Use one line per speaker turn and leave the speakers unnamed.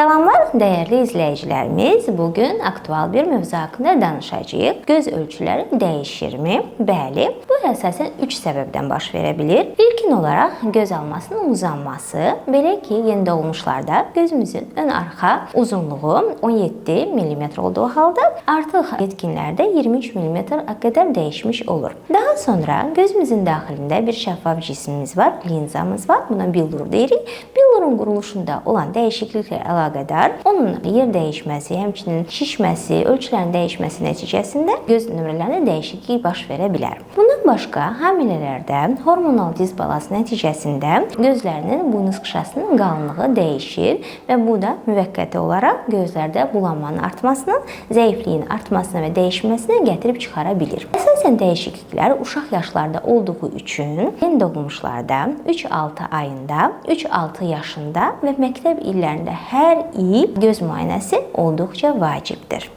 Salamlar değerli izleyicilerimiz. Bugün aktual bir mövzu hakkında danışacağıq. Göz ölçüləri dəyişirmi? Bəli, bu əsasən 3 səbəbdən baş verə bilir. İlkin olaraq göz almasının uzanması. Belə ki, yeni doğulmuşlarda gözümüzün ön-arxa uzunluğu 17 mm olduğu halda artıq yetkinlərdə 23 mm-ə qədər dəyişmiş olur. Daha sonra gözümüzün daxilində bir şəffaf cismimiz var, linzamız var. Buna billur deyirik. Billurun quruluşunda olan dəyişikliklə əlaqədar onun yer dəyişməsi, həmçinin şişməsi, ölçülərin dəyişməsi nəticəsində göz nömrələrində dəyişiklik baş verə bilər. Bundan başqa, hamilələrdə hormonal disbalans nəticəsində gözlərinin buynuz qışasının qalınlığı dəyişir və bu da müvəqqəti olaraq gözlərdə bulanmanın artmasına, zəifliyin artmasına və dəyişməsinə gətirib çıxara bilir. Əsasən dəyişikliklər uşaq yaşlarda olduğu üçün yeni doğulmuşlarda 3-6 ayında, 3-6 yaşında və məktəb illərində hər il göz müayinəsi olduqca vacibdir.